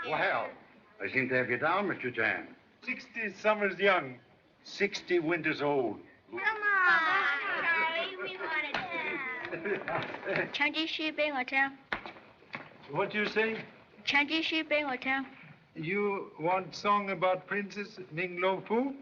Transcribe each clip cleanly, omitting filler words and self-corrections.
Well, I seem to have you down, Mr. Chan. 60 summers young, 60 winters old. Come on, Charlie, we want it. 唱支詩俾我聽。 What do you say? 唱支詩俾我聽。 You want song about Princess Ning Lo Fu?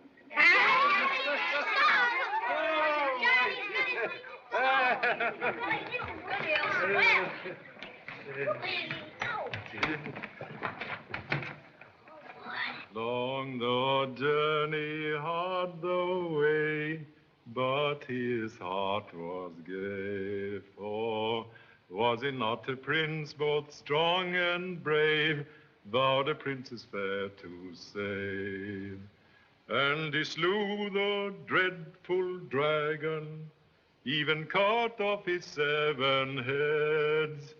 Long the journey, hard the way, but his heart was gay. For was he not a prince both strong and brave, vowed a princess fair to save? And he slew the dreadful dragon, even cut off his 7 heads.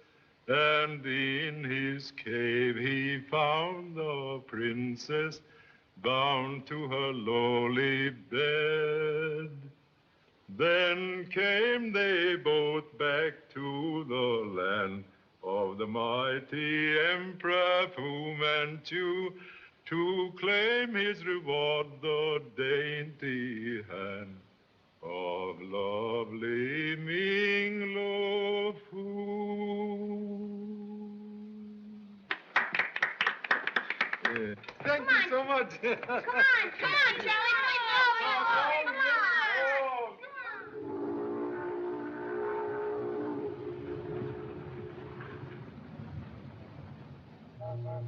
And in his cave he found the princess, bound to her lowly bed. Then came they both back to the land of the mighty Emperor Fu Manchu, to claim his reward, the dainty hand of lovely Ming Lo Fu. Thank you so much. Come on, Charlie, come on.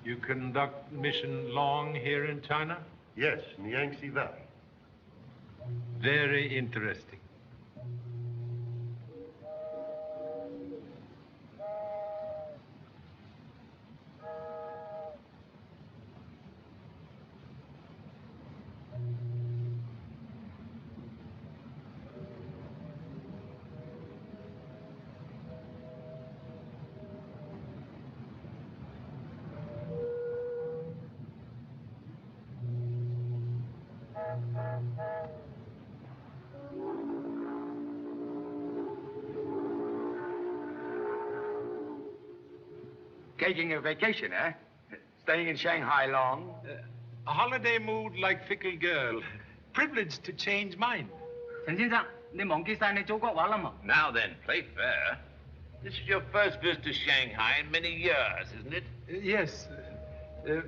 You conduct mission long here in China? Yes, in the Yangtze Valley. Very interesting. Taking a vacation, eh? Staying in Shanghai long? A holiday mood like fickle girl. Privileged to change mind. Chen 先生，你忘記晒你祖國話啦嘛？ Now then, play fair. This is your first visit to Shanghai in many years, isn't it? Yes.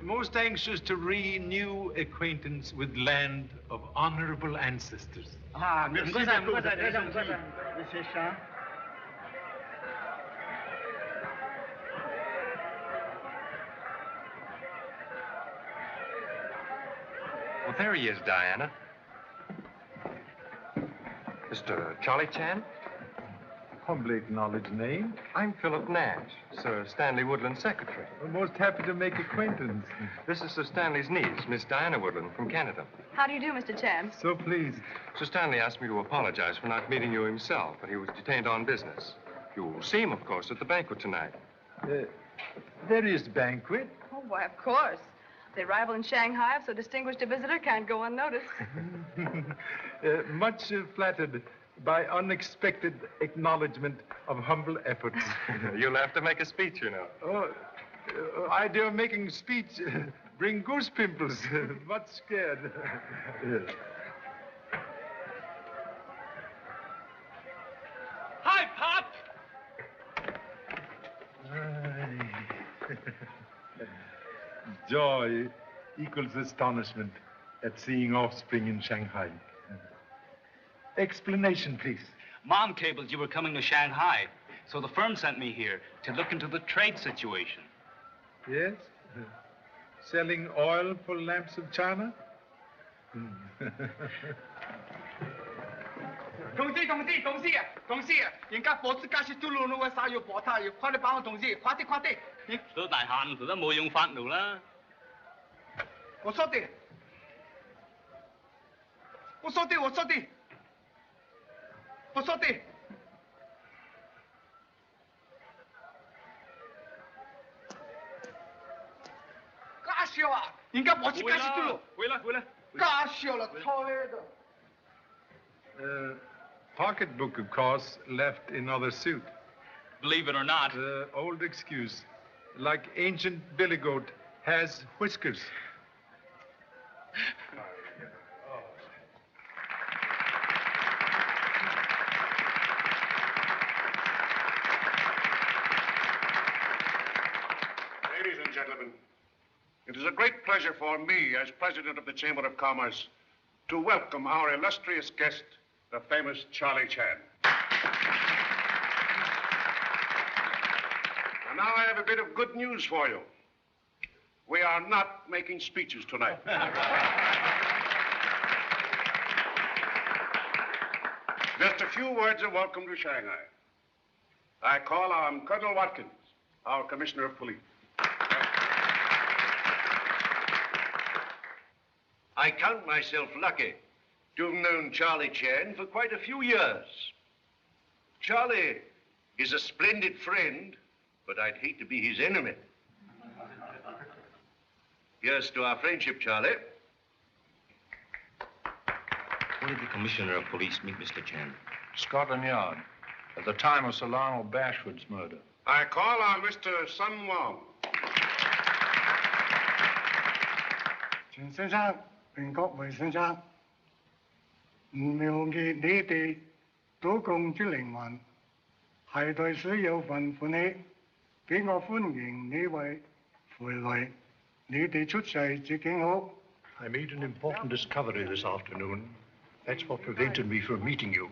Most anxious to renew acquaintance with land of honorable ancestors. 啊，唔該晒，唔該晒，唔該晒，唔該晒。 Monsieur Chan. Well, there he is, Diana. Mr. Charle Chan? Humbly acknowledged name. I'm Philip Nash, Sir Stanley Woodland's secretary. I'm most happy to make acquaintance. This is Sir Stanley's niece, Miss Diana Woodland, from Canada. How do you do, Mr. Chan? So pleased. Sir Stanley asked me to apologize for not meeting you himself, but he was detained on business. You'll see him, of course, at the banquet tonight. There is banquet. Oh, why, of course. The arrival in Shanghai of so distinguished a visitor can't go unnoticed. Much flattered by unexpected acknowledgement of humble efforts. You'll have to make a speech, you know. Oh, idea of making speech bring goose pimples. Much scared. Yes. Hi, Pop! Joy equals astonishment at seeing offspring in Shanghai. Explanation, please. Mom cabled you were coming to Shanghai, so the firm sent me here to look into the trade situation. Yes? Selling oil for lamps of China? 同事啊！人家火車加速嘟嚕嚕嘅曬要火炭，要快啲幫我同事，快啲！都大限都冇用發怒啦。我說的。加少啊！人家火車加速嘟嚕。回來。加少了，吹的。Pocketbook, of course, left in other suit. Believe it or not. The old excuse. Like ancient billy goat has whiskers. Ladies and gentlemen, it is a great pleasure for me, as president of the Chamber of Commerce, to welcome our illustrious guest, the famous Charle Chan. And now I have a bit of good news for you. We are not making speeches tonight. Just a few words of welcome to Shanghai. I call on Colonel Watkins, our Commissioner of Police. I count myself lucky to have known Charle Chan for quite a few years. Charlie is a splendid friend, but I'd hate to be his enemy. Here's to our friendship, Charlie. When did the Commissioner of Police meet Mr. Chan? Scotland Yard, at the time of Sir Lionel Bashwood's murder. I call on Mr. Sun Wong. 錢先生、榮國維先生，唔了解你哋賭共之靈魂，係對水有份歡喜，俾我歡迎你為回來，你哋出世至景好。I made an important discovery this afternoon. That's what prevented me from meeting you.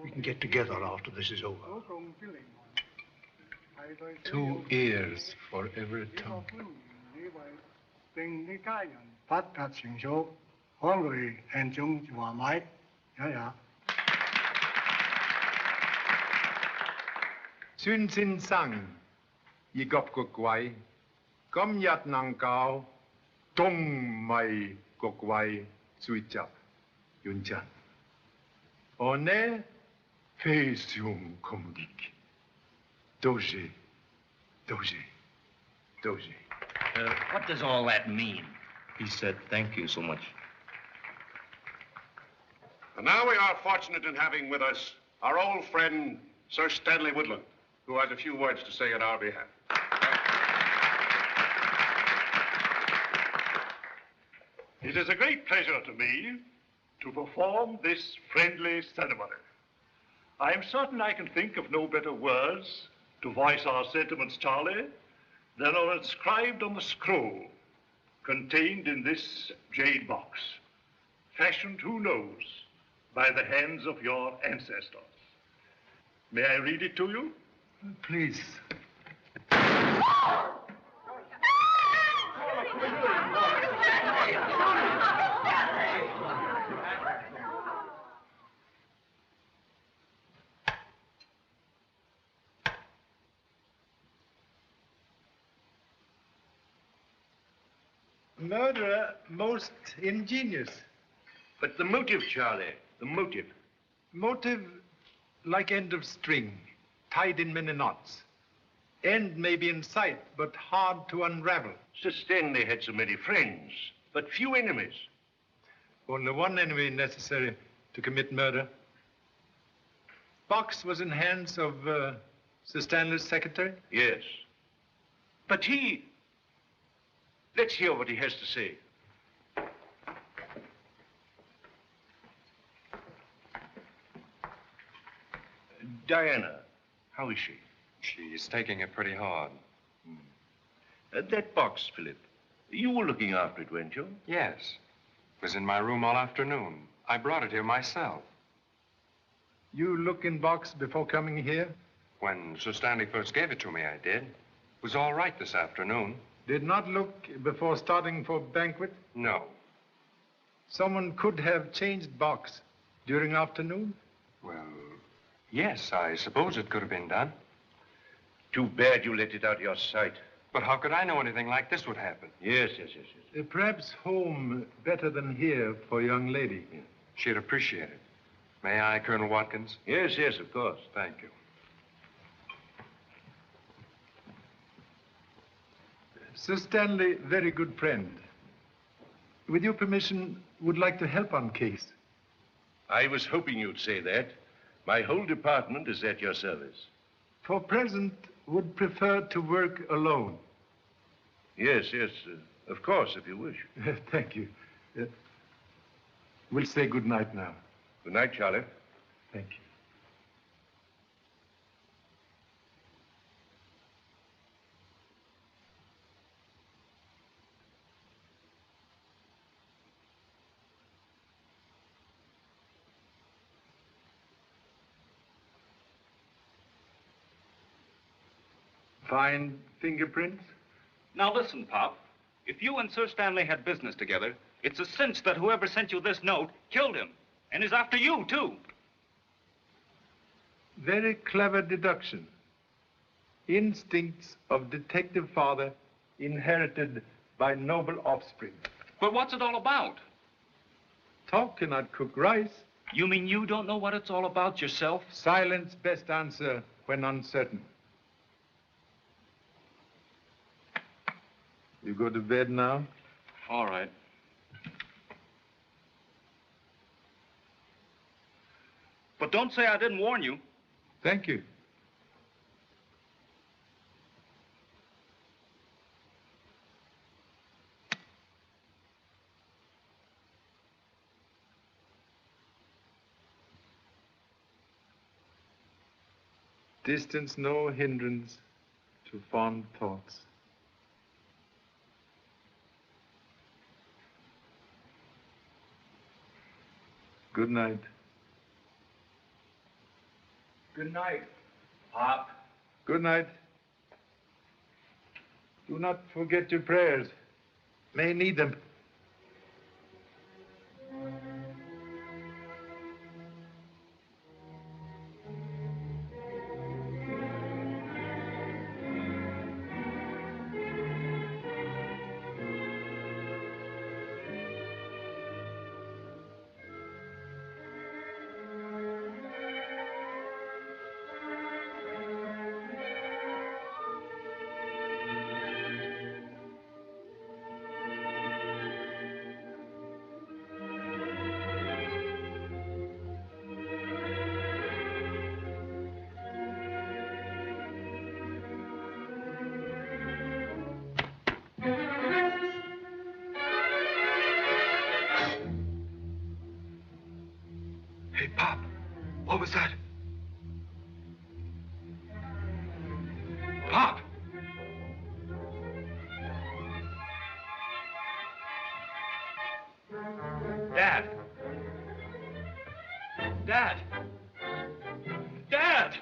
We can get together after this is over. 賭共之靈魂，係對水有 2 ears for every 俾 tongue. 我歡迎你為令你家人發達成熟，可來慶祝華買一日。 孫先生，而各個位，今日能夠東美各位聚集，完真。我呢非常感激，多謝，多謝，多謝。 What does all that mean? He said thank you so much. And now we are fortunate in having with us our old friend, Sir Stanley Woodland, who has a few words to say on our behalf. It is a great pleasure to me to perform this friendly ceremony. I am certain I can think of no better words to voice our sentiments, Charlie, than are inscribed on the scroll contained in this jade box, fashioned, who knows, by the hands of your ancestors. May I read it to you? Please. Murder most ingenious. But the motive, Charlie, the motive. Motive like end of string, tied in many knots. End may be in sight, but hard to unravel. Sir Stanley had so many friends, but few enemies. Only one enemy necessary to commit murder. Box was in hands of Sir Stanley's secretary? Yes. But he... Let's hear what he has to say. Diana, how is she? She's taking it pretty hard. That box, Philip, you were looking after it, weren't you? Yes. It was in my room all afternoon. I brought it here myself. You look in box before coming here? When Sir Stanley first gave it to me, I did. It was all right this afternoon. Did not look before starting for banquet? No. Someone could have changed box during afternoon? Well, yes, I suppose it could have been done. Too bad you let it out of your sight. But how could I know anything like this would happen? Yes. Perhaps home better than here for a young lady. Yeah. She'd appreciate it. May I, Colonel Watkins? Yes, of course. Thank you. Sir Stanley, very good friend. With your permission, would like to help on case. I was hoping you'd say that. My whole department is at your service. for present, would prefer to work alone. Yes, of course, if you wish. Thank you. We'll say good night now. Good night, Charlie. Thank you. Fine fingerprints? Now listen, Pop. If you and Sir Stanley had business together, it's a cinch that whoever sent you this note killed him. And is after you, too. Very clever deduction. Instincts of detective father inherited by noble offspring. But what's it all about? Talk cannot cook rice. You mean you don't know what it's all about yourself? Silence best answer when uncertain. You go to bed now? All right. But don't say I didn't warn you. Thank you. Distance no hindrance to fond thoughts. Good night. Good night, Pop. Good night. Do not forget your prayers. May need them. Hey, Pop, what was that? Pop! Dad! Dad! Dad!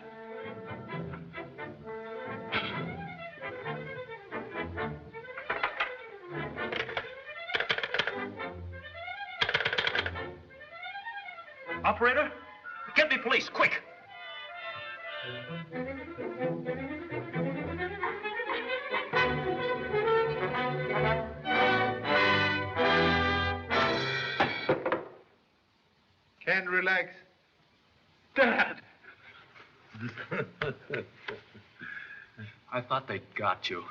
Operator, get me police, quick! Can't relax. Dad! I thought they got you.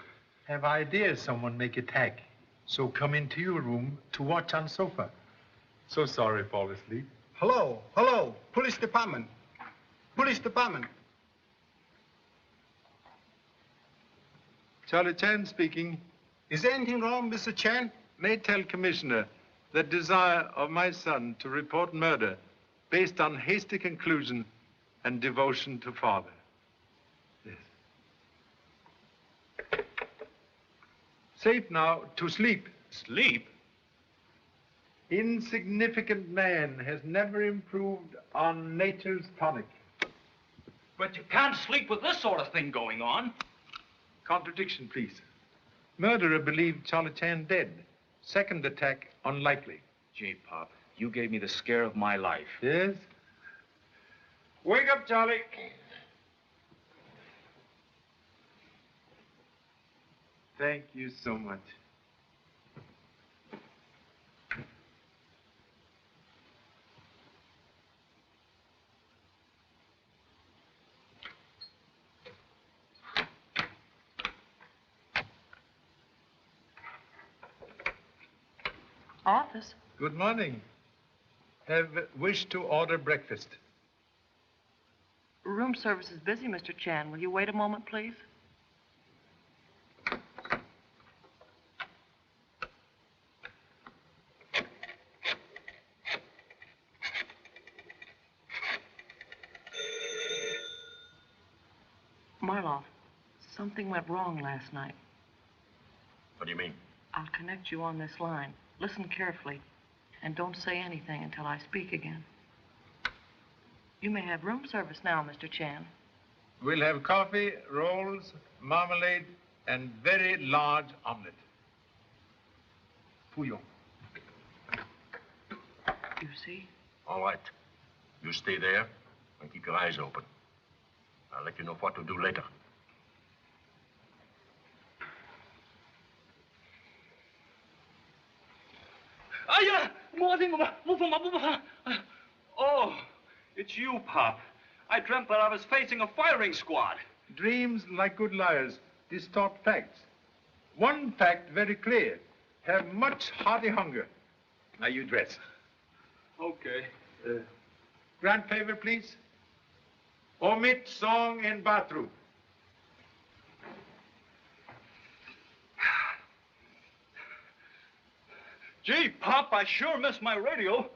Have ideas someone make attack. So come into your room to watch on sofa. So sorry, fall asleep. Hello, police department. Police department. Charle Chan speaking. Is there anything wrong, Mr. Chan? May tell Commissioner the desire of my son to report murder based on hasty conclusion and devotion to father. Yes. Safe now to sleep. Sleep? Insignificant man has never improved on nature's tonic. But you can't sleep with this sort of thing going on. Contradiction, please. Murderer believed Charle Chan dead. Second attack unlikely. Gee, Pop, you gave me the scare of my life. Yes? Wake up, Charlie. Thank you so much. Office? Good morning. Have wished to order breakfast. Room room service is busy, Mr. Chan. Will you wait a moment, please? Marloff, something went wrong last night. What do you mean? I'll connect you on this line. Listen carefully, and don't say anything until I speak again. You may have room service now, Mr. Chan. We'll have coffee, rolls, marmalade, and very large omelet. Fuyong. You see? All right. You stay there and keep your eyes open. I'll let you know what to do later. Oh, it's you, Pop. I dreamt that I was facing a firing squad. Dreams, like good liars, distort facts. One fact very clear. Have much hearty hunger. Now you dress. Okay. Grand favor, please. Omit song in bathroom. Gee, Pop, I sure missed my radio.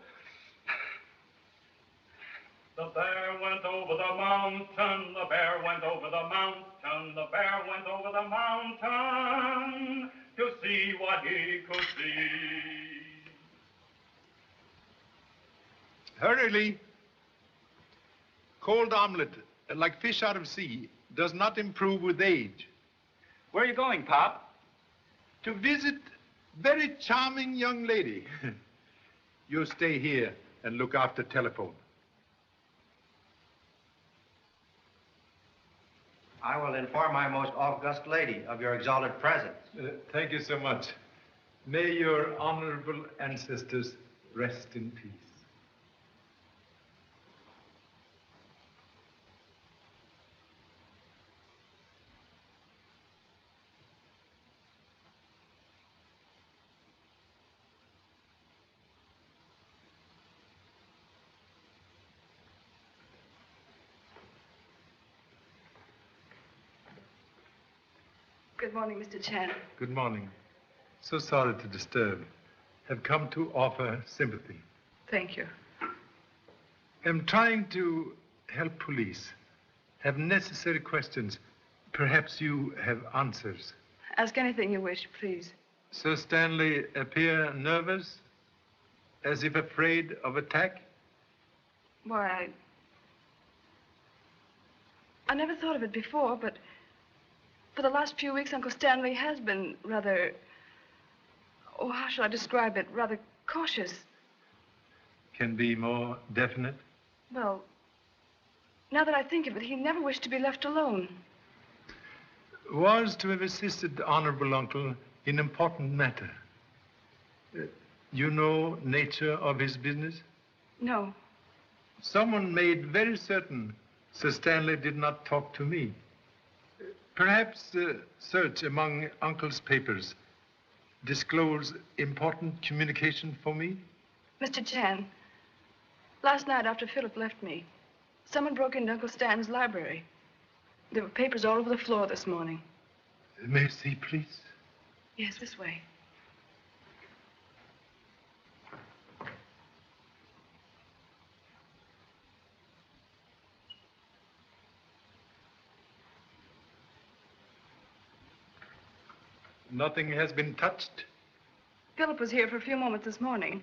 The bear went over the mountain, the bear went over the mountain, the bear went over the mountain to see what he could see. Hurriedly. Cold omelet, like fish out of sea, does not improve with age. Where are you going, Pop? To visit very charming young lady. You stay here and look after telephone. I will inform my most august lady of your exalted presence. Thank you so much. May your honorable ancestors rest in peace. Good morning, Mr. Chan. Good morning. So sorry to disturb. Have come to offer sympathy. Thank you. Am trying to help police. Have necessary questions. Perhaps you have answers. Ask anything you wish, please. Sir Stanley appear nervous, as if afraid of attack? Why, I never thought of it before, but for the last few weeks, Uncle Stanley has been rather, oh, how shall I describe it? Rather cautious. Can be more definite? Well, now that I think of it, he never wished to be left alone. Was to have assisted honorable uncle in important matter. You know nature of his business? No. Someone made very certain Sir Stanley did not talk to me. Perhaps search among uncle's papers disclose important communication for me? Mr. Chan, last night after Philip left me, someone broke into Uncle Stan's library. There were papers all over the floor this morning. May I see, please? Yes, this way. Nothing has been touched? Philip was here for a few moments this morning.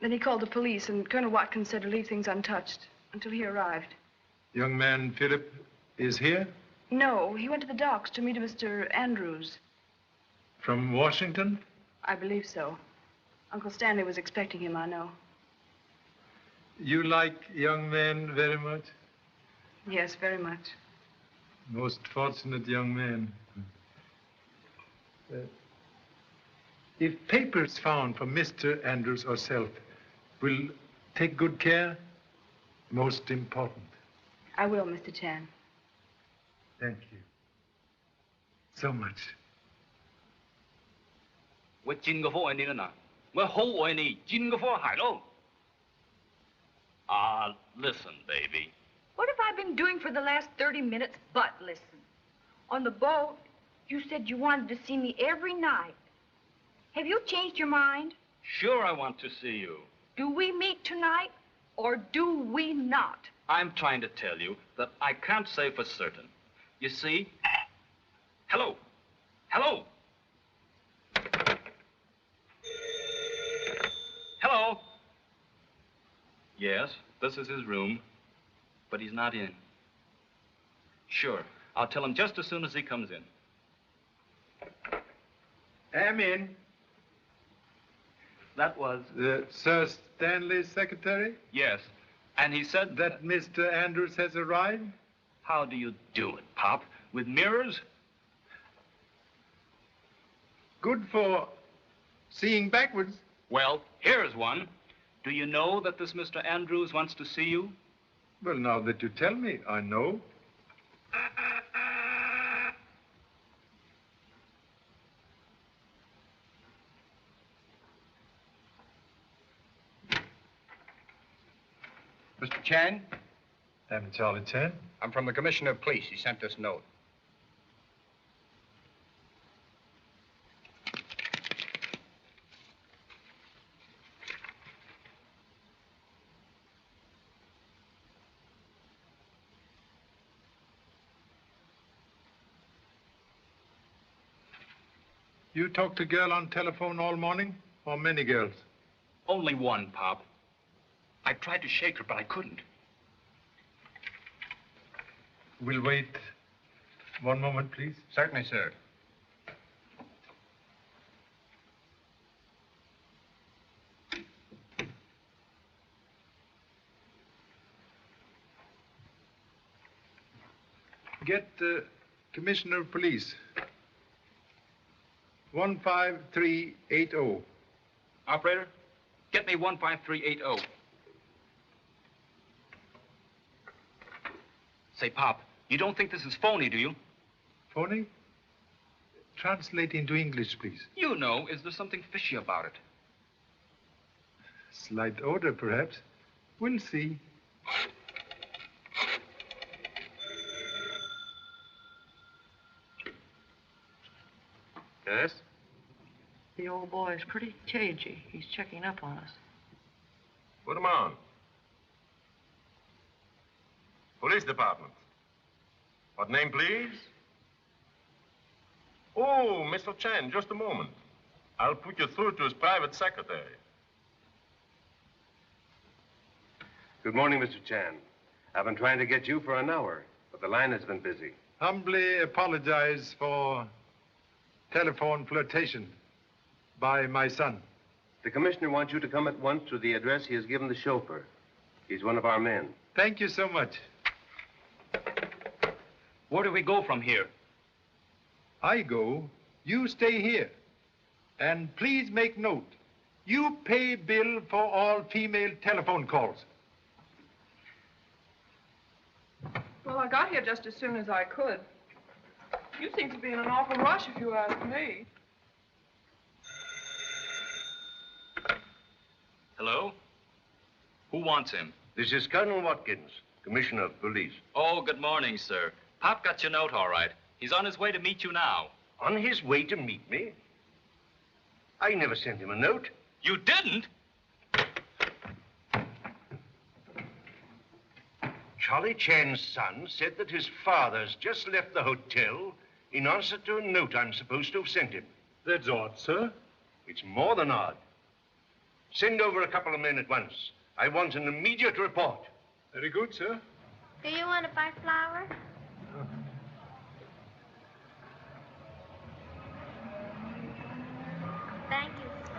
Then he called the police, and Colonel Watkins said to leave things untouched until he arrived. Young man Philip is here? No, he went to the docks to meet Mr. Andrews. From Washington? I believe so. Uncle Stanley was expecting him, I know. You like young men very much? Yes, very much. Most fortunate young man. If papers found from Mr. Andrews or self, will take good care, most important. I will, Mr. Chan. Thank you. So much. 我真個科愛你啦嗱，我好愛你，真個科係咯。Listen, baby, What have I been doing for the last 30 minutes but listen? On the boat, you said you wanted to see me every night. Have you changed your mind? Sure, I want to see you. Do we meet tonight, or do we not? I'm trying to tell you that I can't say for certain. You see? Hello? Hello? Hello? Yes, this is his room, but he's not in. Sure, I'll tell him just as soon as he comes in. I'm in. That was... Sir Stanley's secretary? Yes, and he said... That Mr. Andrews has arrived? How do you do it, Pop? With mirrors? Good for seeing backwards. Well, here's one. Do you know that this Mr. Andrews wants to see you? Well, now that you tell me, I know. Mr. Chan? I'm Charle Chan. I'm from the Commissioner of Police. He sent this note. You talked to a girl on telephone all morning? Or many girls? Only one, Pop. I tried to shake her, but I couldn't. We'll wait one moment, please. Certainly, sir. Get Commissioner of Police. 15380. Operator, get me 15380. Say, Pop, you don't think this is phony, do you? Phony? Translate into English, please. You know, is there something fishy about it? Slight odor, perhaps. We'll see. Yes? The old boy is pretty cagey. He's checking up on us. Put him on. Police Department. What name, please? Oh, Mr. Chan, just a moment. I'll put you through to his private secretary. Good morning, Mr. Chan. I've been trying to get you for an hour, but the line has been busy. Humbly apologize for telephone flirtation by my son. The commissioner wants you to come at once to the address he has given the chauffeur. He's one of our men. Thank you so much. Where do we go from here? I go. You stay here. And please make note. You pay bill for all female telephone calls. Well, I got here just as soon as I could. You seem to be in an awful rush, if you ask me. Hello? Who wants him? This is Colonel Watkins, Commissioner of Police. Oh, good morning, sir. Pop got your note all right. He's on his way to meet you now. On his way to meet me? I never sent him a note. You didn't? Charle Chan's son said that his father's just left the hotel in answer to a note I'm supposed to have sent him. That's odd, sir. It's more than odd. Send over a couple of men at once. I want an immediate report. Very good, sir. Do you want to buy flour? Thank you, sir.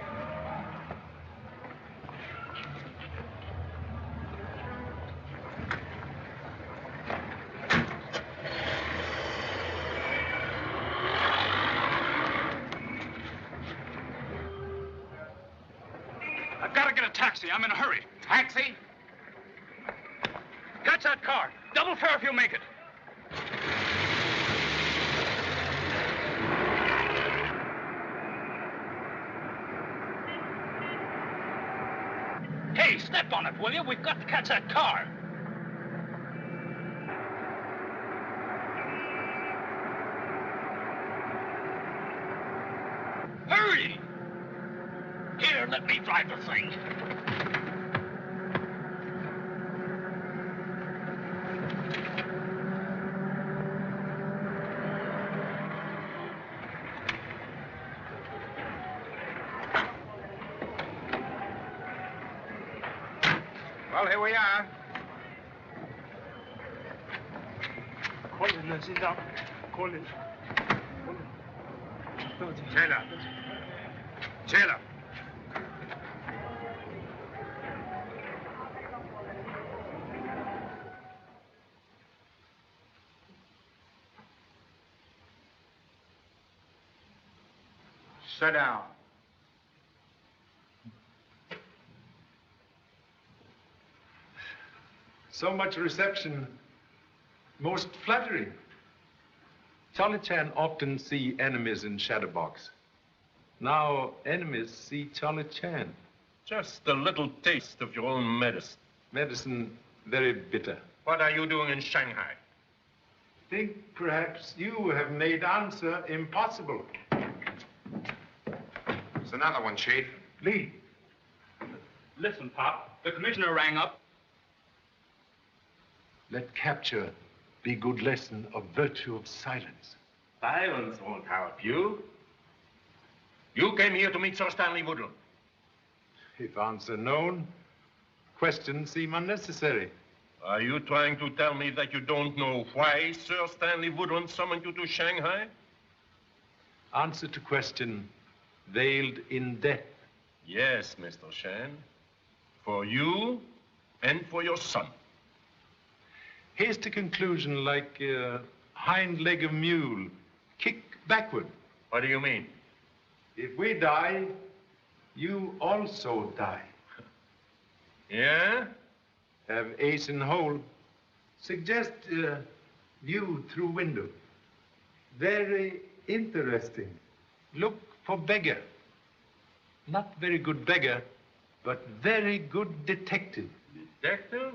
I've got to get a taxi. I'm in a hurry. Taxi? Catch that car. Double fare if you make it. Hey, step on it, will you? We've got to catch that car. Hurry! Here, let me drive the thing. Well, here we are. 可憐啊，先生，可憐。多謝。車啦，車啦。Sit down. So much reception, most flattering. Charle Chan often see enemies in Shadowbox. Now enemies see Charle Chan. Just a little taste of your own medicine. Medicine very bitter. What are you doing in Shanghai? Think perhaps you have made answer impossible. It's another one, Chief. Lee. Listen, Pop. The commissioner rang up. Let capture be good lesson of virtue of silence. Silence won't help you. You came here to meet Sir Stanley Woodland. If answer known, questions seem unnecessary. Are you trying to tell me that you don't know why Sir Stanley Woodland summoned you to Shanghai? Answer to question veiled in death. Yes, Mr. Shan. For you and for your son. Here's the conclusion like a hind leg of mule, kick backward. What do you mean? If we die, you also die. Yeah? Have ace in hole. Suggest view through window. Very interesting. Look for beggar. Not very good beggar, but very good detective. Detective?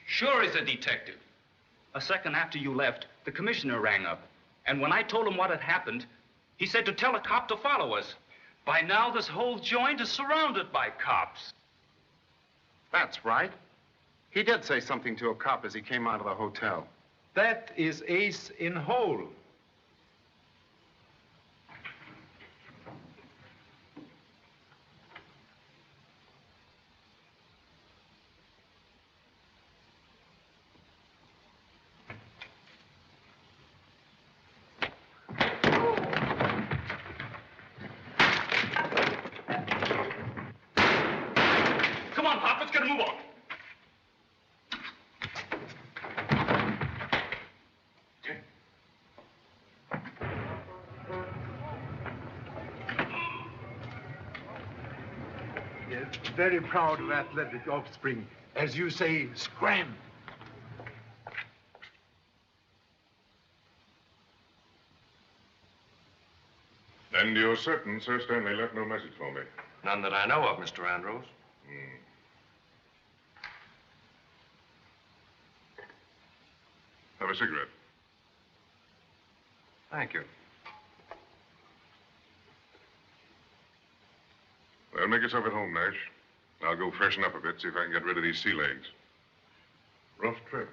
Sure he's a detective. A second after you left, the commissioner rang up. And when I told him what had happened, he said to tell a cop to follow us. By now, this whole joint is surrounded by cops. That's right. He did say something to a cop as he came out of the hotel. That is ace in hole. Come on, Pop, let's get a move on. Yes, very proud of athletic offspring. As you say, scram. And you're certain Sir Stanley left no message for me? None that I know of, Mr. Andrews. Have a cigarette. Thank you. Well, make yourself at home, Nash. I'll go freshen up a bit, see if I can get rid of these sea legs. Rough trip.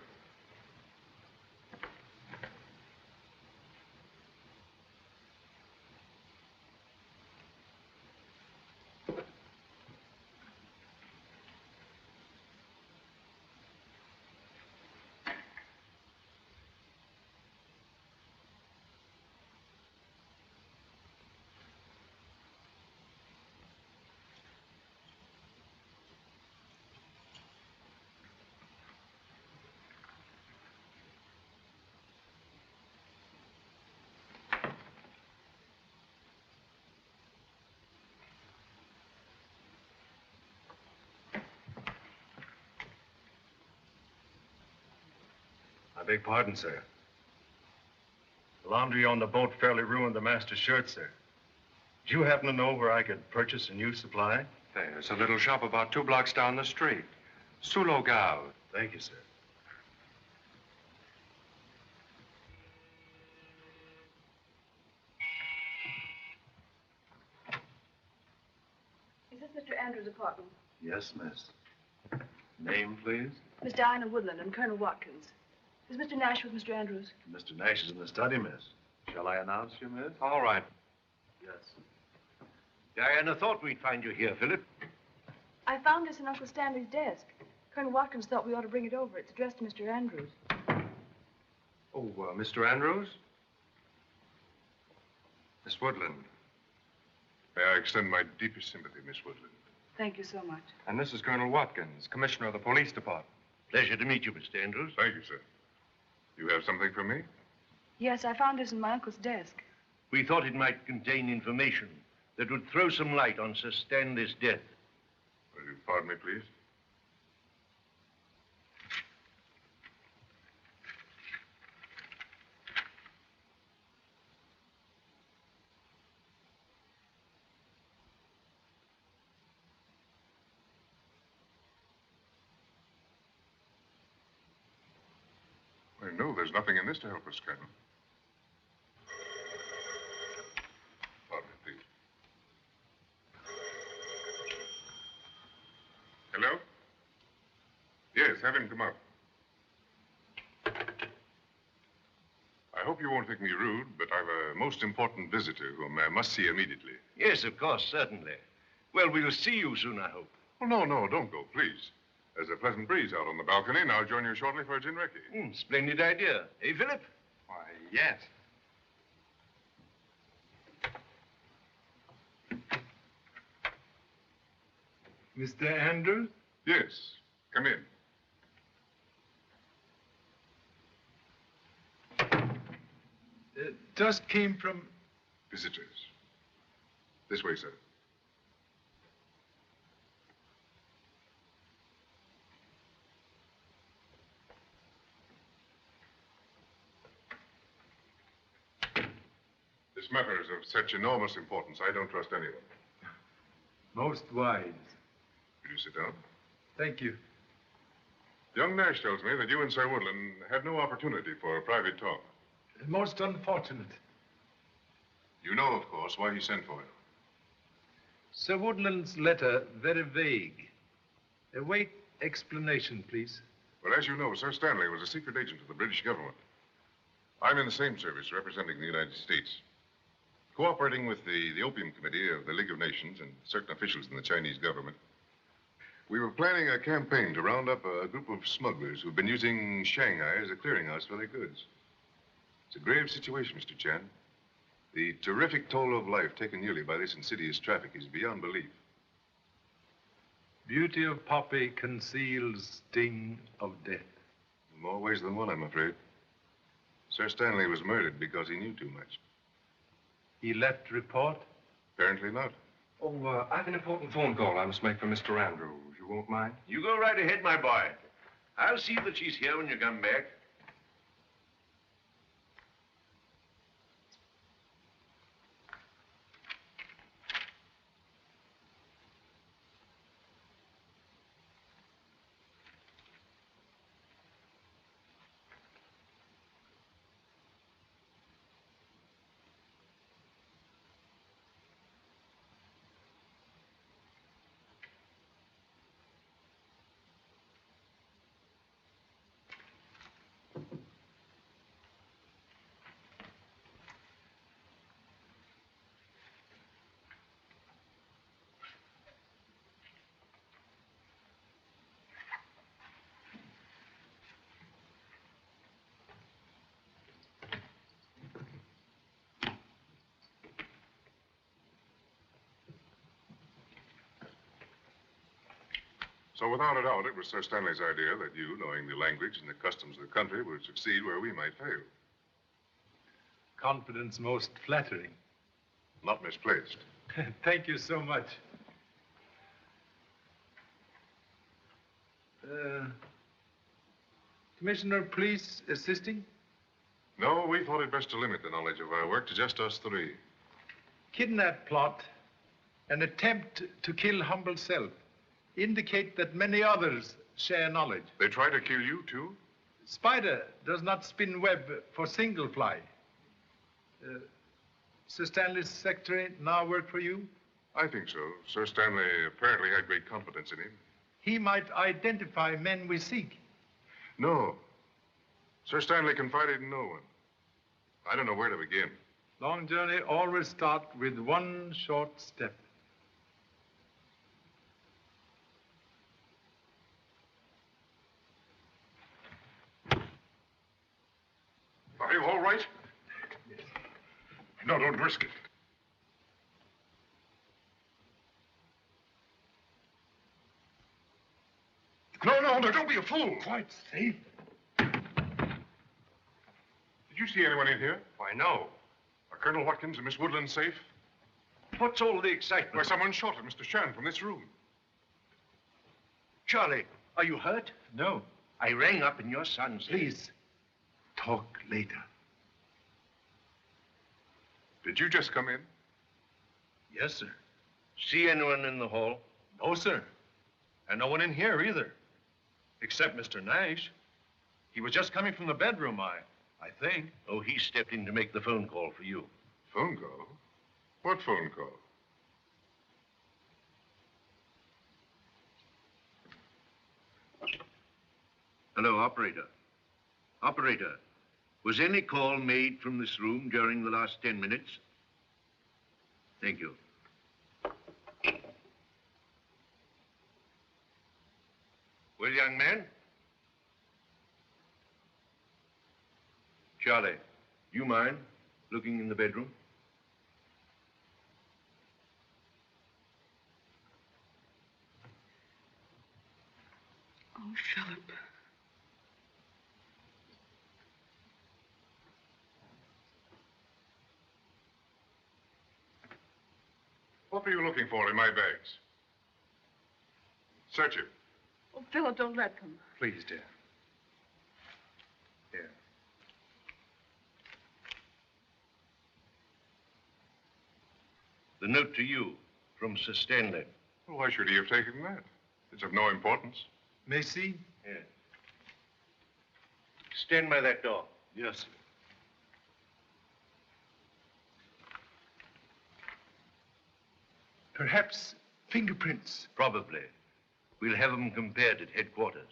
I beg pardon, sir. The laundry on the boat fairly ruined the master's shirt, sir. Do you happen to know where I could purchase a new supply? There's a little shop about 2 blocks down the street. Sulo Gal. Thank you, sir. Andrews' apartment. Yes, miss. Name, please? Miss Diana Woodland and Colonel Watkins. Is Mr. Nash with Mr. Andrews? Mr. Nash is in the study, miss. Shall I announce you, miss? All right. Yes. Diana thought we'd find you here, Philip. I found this in Uncle Stanley's desk. Colonel Watkins thought we ought to bring it over. It's addressed to Mr. Andrews. Oh, Mr. Andrews? Miss Woodland. May I extend my deepest sympathy, Miss Woodland. Thank you so much. And this is Colonel Watkins, Commissioner of the Police Department. Pleasure to meet you, Mr. Andrews. Thank you, sir. You have something for me? Yes, I found this in my uncle's desk. We thought it might contain information that would throw some light on Sir Stanley's death. Will you pardon me, please? I know there's nothing in this to help us, Colonel. Pardon me, please. Hello? Yes, have him come up. I hope you won't think me rude, but I've a most important visitor whom I must see immediately. Yes, of course, certainly. Well, we'll see you soon, I hope. Oh, no, don't go, please. There's a pleasant breeze out on the balcony, and I'll join you shortly for a gin recce. Splendid idea. Eh, Philip? Why, yes. Mr. Andrews? Yes, come in. Just came from... Visitors. This way, sir. This matter is of such enormous importance, I don't trust anyone. Most wise. Will you sit down? Thank you. Young Nash tells me that you and Sir Woodland had no opportunity for a private talk. Most unfortunate. You know, of course, why he sent for you. Sir Woodland's letter, very vague. Await explanation, please. Well, as you know, Sir Stanley was a secret agent of the British government. I'm in the same service, representing the United States. Cooperating with the Opium Committee of the League of Nations and certain officials in the Chinese government, we were planning a campaign to round up a group of smugglers who've been using Shanghai as a clearinghouse for their goods. It's a grave situation, Mr. Chan. The terrific toll of life taken yearly by this insidious traffic is beyond belief. Beauty of poppy conceals sting of death. In more ways than one, I'm afraid. Sir Stanley was murdered because he knew too much. He left report? Apparently not. Oh, I have an important phone call I must make for Mr. Andrews. You won't mind? You go right ahead, my boy. I'll see that she's here when you come back. So without a doubt, it was Sir Stanley's idea that you, knowing the language and the customs of the country, would succeed where we might fail. Confidence most flattering. Not misplaced. Thank you so much. Commissioner of Police assisting? No, we thought it best to limit the knowledge of our work to just us three. Kidnap plot, an attempt to kill humble self, indicate that many others share knowledge. They try to kill you, too? Spider does not spin web for single fly. Sir Stanley's secretary now work for you? I think so. Sir Stanley apparently had great confidence in him. He might identify men we seek. No. Sir Stanley confided in no one. I don't know where to begin. Long journey always start with one short step. Are you all right? Yes. No, don't risk it. No, don't be a fool. Quite safe. Did you see anyone in here? Why, no. Are Colonel Watkins and Miss Woodland safe? What's all the excitement? Why, someone shot at Mr. Chan from this room. Charlie, are you hurt? No. I rang up and your son said... Please, talk later. Did you just come in? Yes, sir. See anyone in the hall? No, sir. And no one in here either. Except Mr. Nash. He was just coming from the bedroom, I think. Oh, he stepped in to make the phone call for you. Phone call? What phone call? Hello, operator. Operator, was any call made from this room during the last 10 minutes? Thank you. Well, young man? Charlie, you mind looking in the bedroom? Oh, Philip. What were you looking for in my bags? Search it. Oh, Philip, don't let them. Please, dear. Here. The note to you from Sir Stanley. Well, why should he have taken that? It's of no importance. Macy? Yes. Stand by that door. Yes, sir. Perhaps fingerprints. Probably. We'll have them compared at headquarters.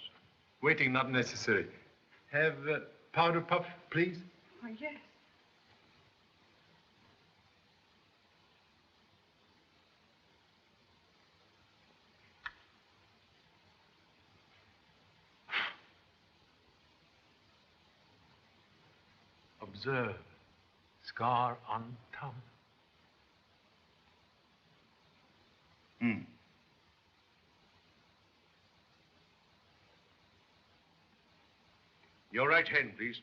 Waiting not necessary. Have powder puff, please. Oh, yes. Observe. Scar on thumb. Your right hand, please.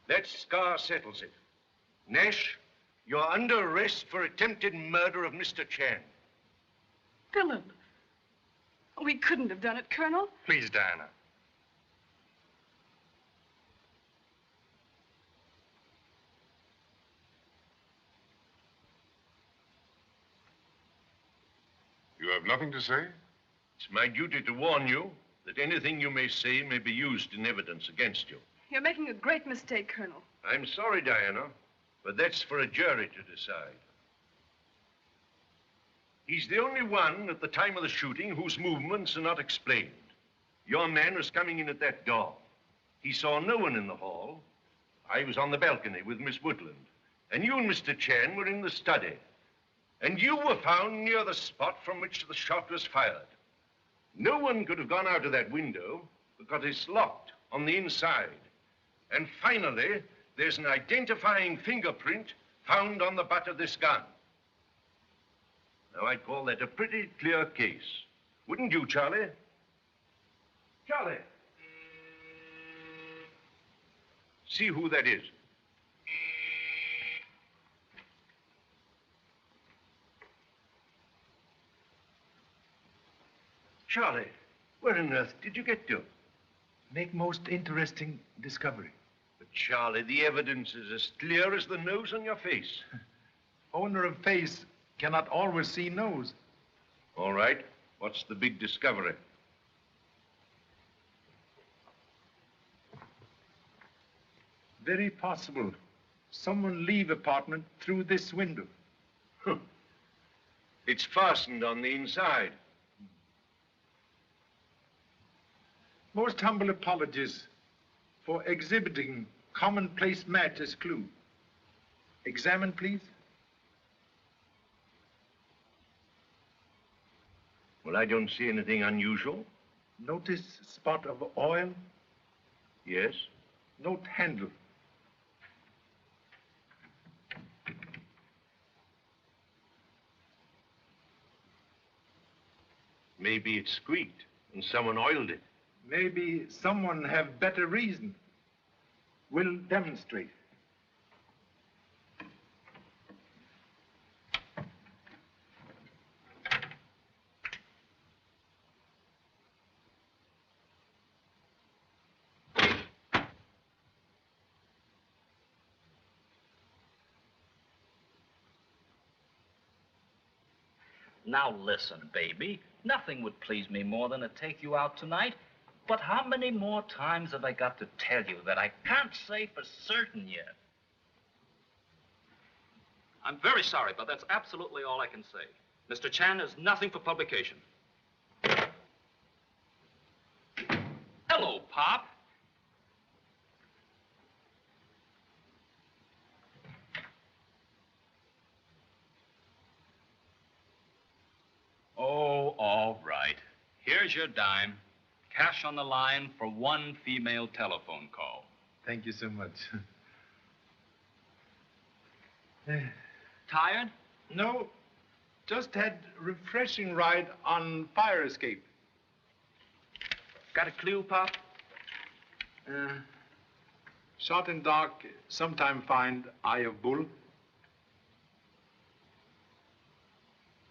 That scar settles it. Nash, you're under arrest for attempted murder of Mr. Chan. Philip. We couldn't have done it, Colonel. Please, Diana. You have nothing to say? It's my duty to warn you that anything you may say may be used in evidence against you. You're making a great mistake, Colonel. I'm sorry, Diana, but that's for a jury to decide. He's the only one at the time of the shooting whose movements are not explained. Your man was coming in at that door. He saw no one in the hall. I was on the balcony with Miss Woodland. And you and Mr. Chan were in the study. And you were found near the spot from which the shot was fired. No one could have gone out of that window because it's locked on the inside. And finally, there's an identifying fingerprint found on the butt of this gun. Now, I'd call that a pretty clear case. Wouldn't you, Charlie? Charlie. See who that is. Charlie, where on earth did you get to? Make most interesting discovery. But, Charlie, the evidence is as clear as the nose on your face. Owner of face cannot always see nose. All right. What's the big discovery? Very possible Someone leave apartment through this window. It's fastened on the inside. Most humble apologies for exhibiting commonplace match as clue. Examine, please. Well, I don't see anything unusual. Notice spot of oil. Yes. Note handle. Maybe it squeaked and someone oiled it. Maybe someone have better reason. Will demonstrate. Now listen, baby. Nothing would please me more than to take you out tonight. But how many more times have I got to tell you that I can't say for certain yet? I'm very sorry, but that's absolutely all I can say. Mr. Chan is nothing for publication. Hello, Pop. Oh, all right. Here's your dime. Cash on the line for one female telephone call. Thank you so much. Tired? No, just had refreshing ride on fire escape. Got a clue, Pop? Shot in dark, sometime find eye of bull.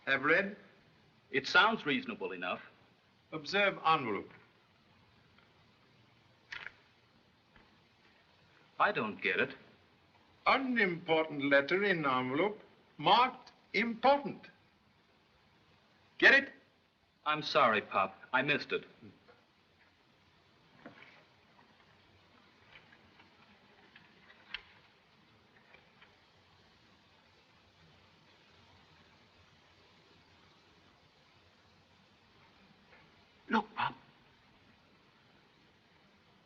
Have read? It sounds reasonable enough. Observe envelope. I don't get it. Unimportant letter in envelope, marked important. Get it? I'm sorry, Pop. I missed it. Look, Pop.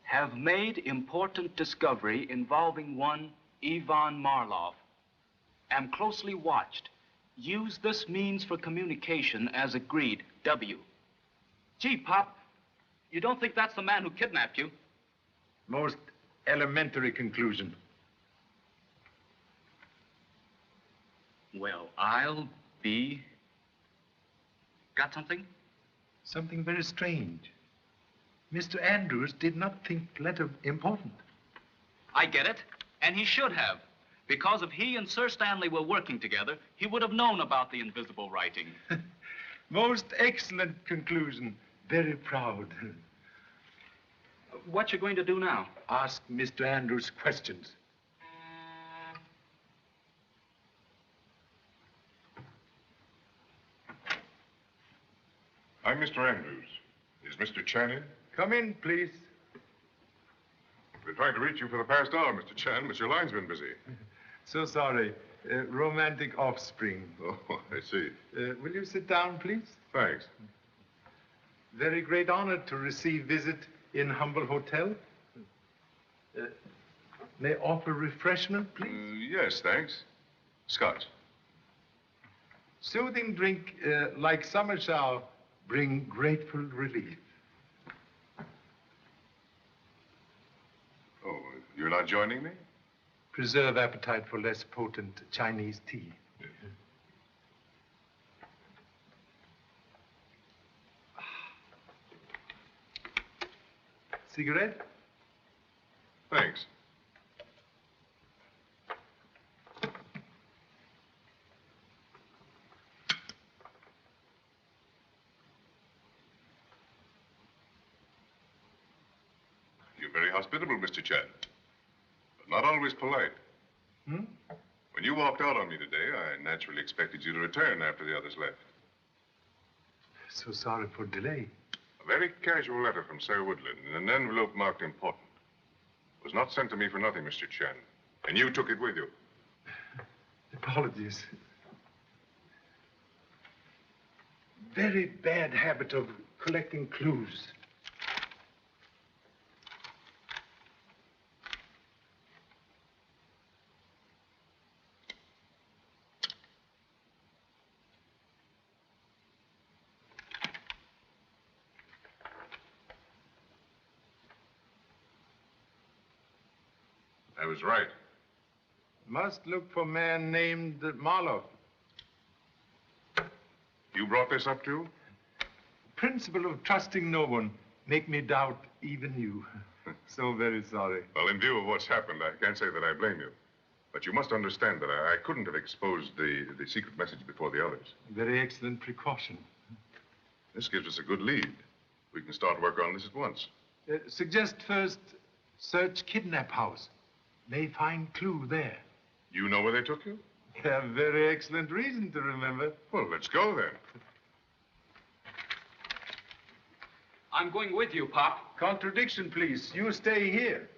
Have made important discovery involving one Ivan Marlov. Am closely watched. Use this means for communication as agreed. W. Gee, Pop, you don't think that's the man who kidnapped you? Most elementary conclusion. Well, I'll be... Got something? Something very strange. Mr. Andrews did not think letter important. I get it, and he should have. Because if he and Sir Stanley were working together, he would have known about the invisible writing. Most excellent conclusion. Very proud. What you going to do now? Ask Mr. Andrews questions. I'm Mr. Andrews. Is Mr. Chan in? Come in, please. Been trying to reach you for the past hour, Mr. Chan, but your line's been busy. So sorry. Romantic offspring. Oh, I see. Will you sit down, please? Thanks. Very great honor to receive visit in humble hotel. May offer refreshment, please? Yes, thanks. Scotch. Soothing drink like summer shower bring grateful relief. Oh, you're not joining me? Preserve appetite for less potent Chinese tea. Yes. Cigarette? Thanks. You're very hospitable, Mr. Chan, but not always polite. Hmm? When you walked out on me today, I naturally expected you to return after the others left. So sorry for delay. A very casual letter from Sir Woodland in an envelope marked important. It was not sent to me for nothing, Mr. Chan. And you took it with you. Apologies. Very bad habit of collecting clues. I was right. Must look for a man named Marlowe. You brought this up too? Principle of trusting no one make me doubt even you. So very sorry. Well, in view of what's happened, I can't say that I blame you. But you must understand that I couldn't have exposed the secret message before the others. Very excellent precaution. This gives us a good lead. We can start work on this at once. Suggest first search kidnap house. May find clue there. You know where they took you? Yeah, very excellent reason to remember. Well, let's go then. I'm going with you, Pop. Contradiction, please. You stay here.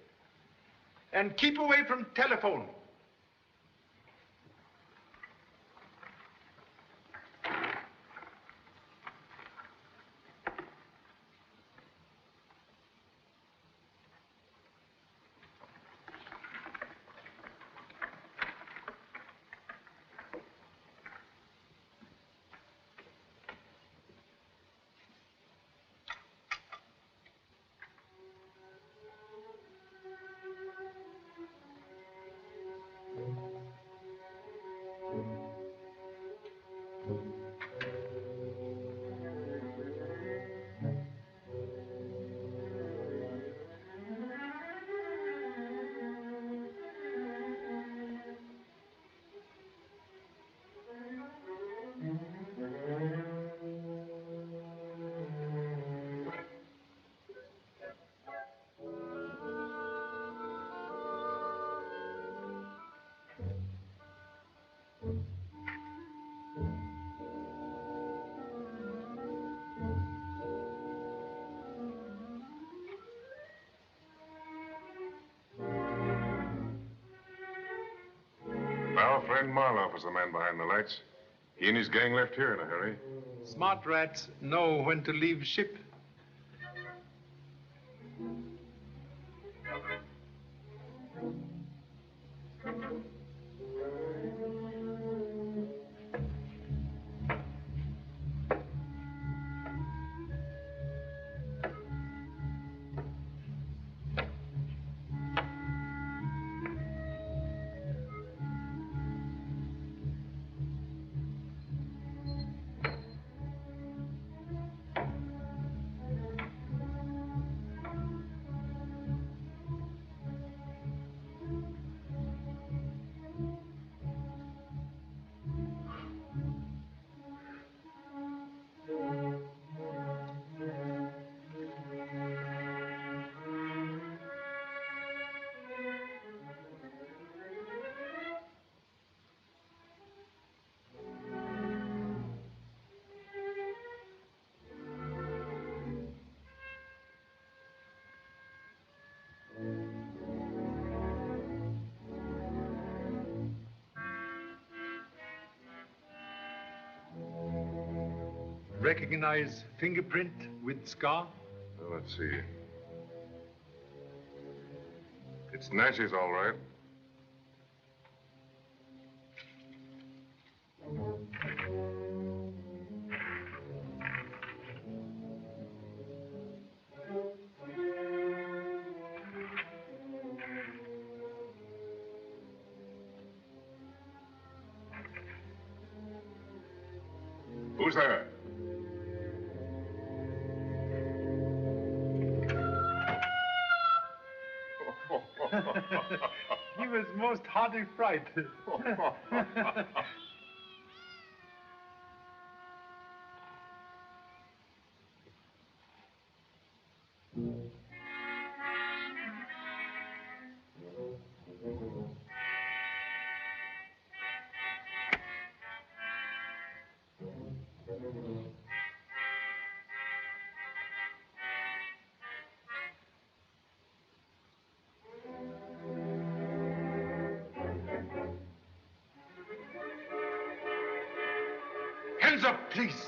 And keep away from telephone. Our friend Marlowe is the man behind the lights. He and his gang left here in a hurry. Smart rats know when to leave ship. Recognize fingerprint with scar? Well, let's see. It's Nash's, all right. Who's there? He was most hearty fright. Hands up, please.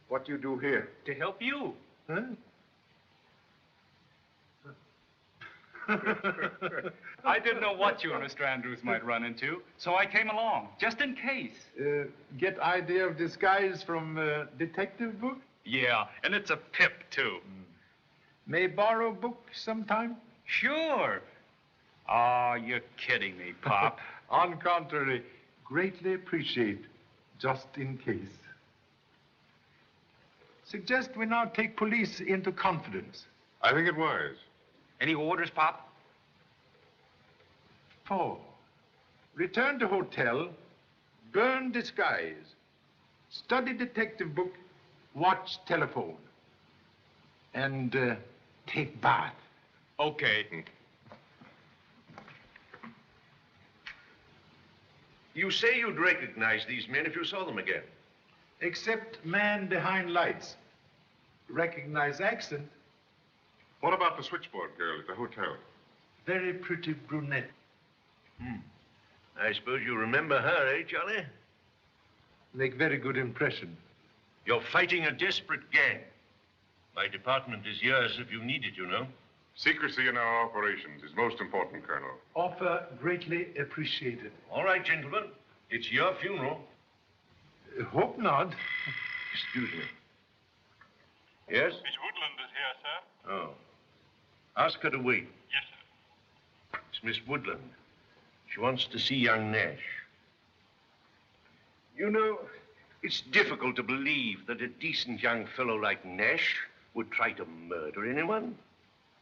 What you do here? To help you. Huh? I didn't know what you and Mr. Andrews might run into, so I came along, just in case. Get idea of disguise from detective book? Yeah, and it's a pip, too. May borrow book sometime? Sure. Oh, you're kidding me, Pop. On contrary, greatly appreciate, just in case. Suggest we now take police into confidence. I think it wise. Any orders, Pop? 4. Return to hotel, burn disguise, study detective book, watch telephone, and take bath. Okay. You say you'd recognize these men if you saw them again. Except man behind lights. Recognize accent. What about the switchboard girl at the hotel? Very pretty brunette. I suppose you remember her, eh, Charlie? Make very good impression. You're fighting a desperate gang. My department is yours if you need it, you know. Secrecy in our operations is most important, Colonel. Offer greatly appreciated. All right, gentlemen. It's your funeral. Hope not. Excuse me. Yes? Miss Woodland is here, sir. Oh. Ask her to wait. Yes, sir. It's Miss Woodland. She wants to see young Nash. You know, it's difficult to believe that a decent young fellow like Nash would try to murder anyone.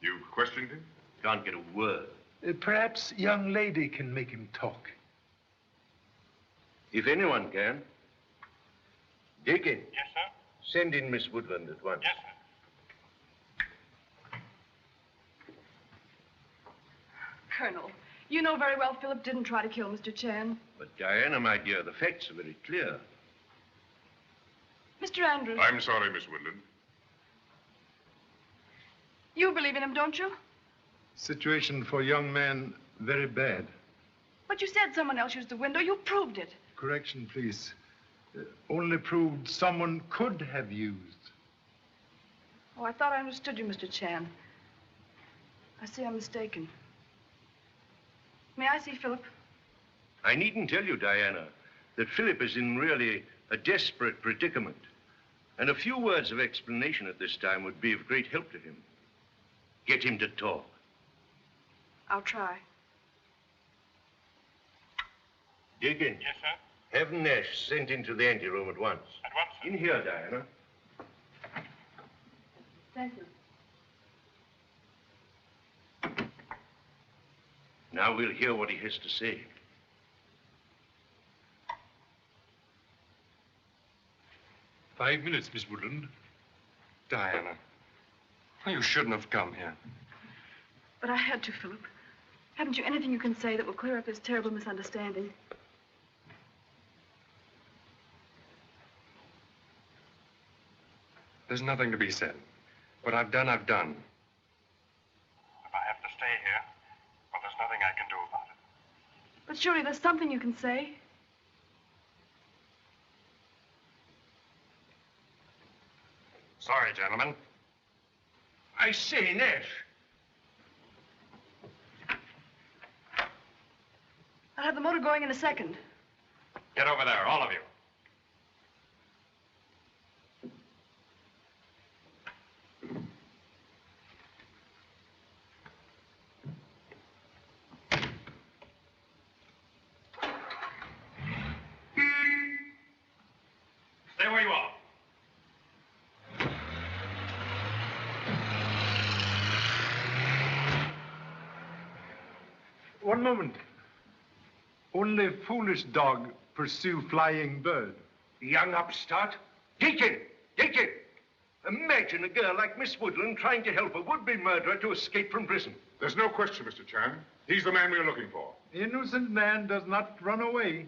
You've questioned him? Can't get a word. Perhaps young lady can make him talk. If anyone can. Deacon. Yes, sir. Send in Miss Woodland at once. Yes, sir. Colonel, you know very well Philip didn't try to kill Mr. Chan. But Diana, my dear, the facts are very clear. Mr. Andrews. I'm sorry, Miss Woodland. You believe in him, don't you? Situation for young man very bad. But you said someone else used the window. You proved it. Correction, please. Only proved someone could have used. Oh, I thought I understood you, Mr. Chan. I see I'm mistaken. May I see Philip? I needn't tell you, Diana, that Philip is in really a desperate predicament. And a few words of explanation at this time would be of great help to him. Get him to talk. I'll try. Deacon. Yes, sir. Have Nash sent into the anteroom at once. At once, sir. In here, Diana. Thank you. Now we'll hear what he has to say. "5 minutes, Miss Woodland." Diana, you shouldn't have come here. But I had to, Philip. Haven't you anything you can say that will clear up this terrible misunderstanding? There's nothing to be said. What I've done, I've done. If I have to stay here, well, there's nothing I can do about it. But surely there's something you can say. Sorry, gentlemen. I say, Nash. I'll have the motor going in a second. Get over there, all of you. Stay where you are. One moment. Only foolish dog pursue flying bird. Young upstart. Deacon! Deacon! Imagine a girl like Miss Woodland trying to help a would-be murderer to escape from prison. There's no question, Mr. Chan. He's the man we're looking for. Innocent man does not run away.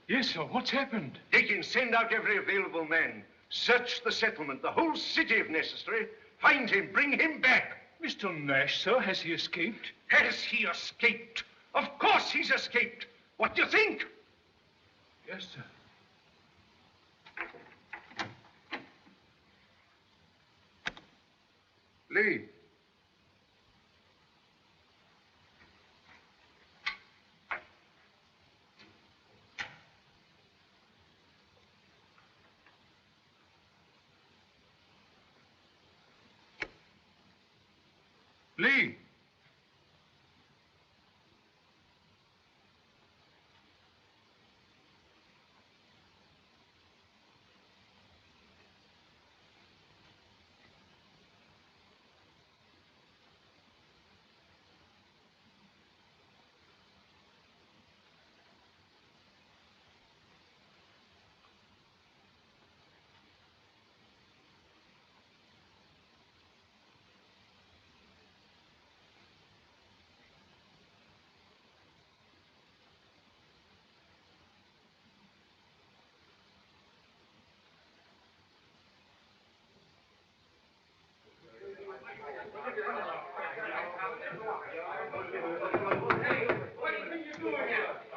"Yes, sir. What's happened?" Deacon, send out every available man. Search the settlement, the whole city if necessary. Find him, bring him back. "Mr. Nash, sir, has he escaped?" Has he escaped? Of course he's escaped. What do you think? Yes, sir. Lee. Lee.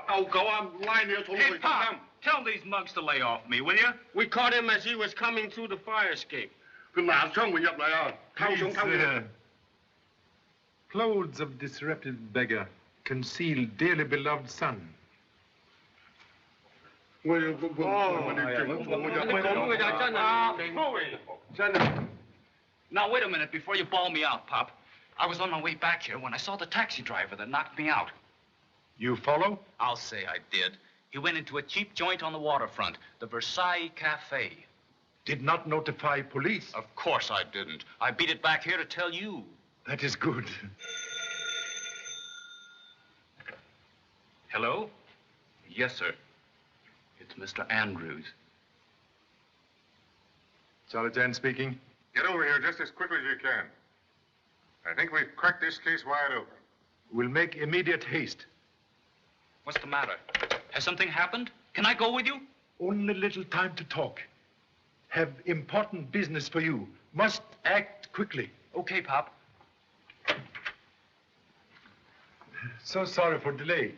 Oh, go on, lying here till Hey, Pop, tell these mugs to lay off me, will you? We caught him as he was coming through the fire escape. Please, clothes of disrepute beggar conceal dearly beloved son. Now, wait a minute before you bawl me out, Pop. I was on my way back here when I saw the taxi driver that knocked me out. You follow? I'll say I did. He went into a cheap joint on the waterfront, the Versailles Cafe. Did not notify police? Of course I didn't. I beat it back here to tell you. That is good. Hello? Yes, sir. It's Mr. Andrews. Charle Chan speaking. Get over here just as quickly as you can. I think we've cracked this case wide open. We'll make immediate haste. What's the matter? Has something happened? Can I go with you? Only little time to talk. Have important business for you. Must act quickly. Okay, Pop. So sorry for delay.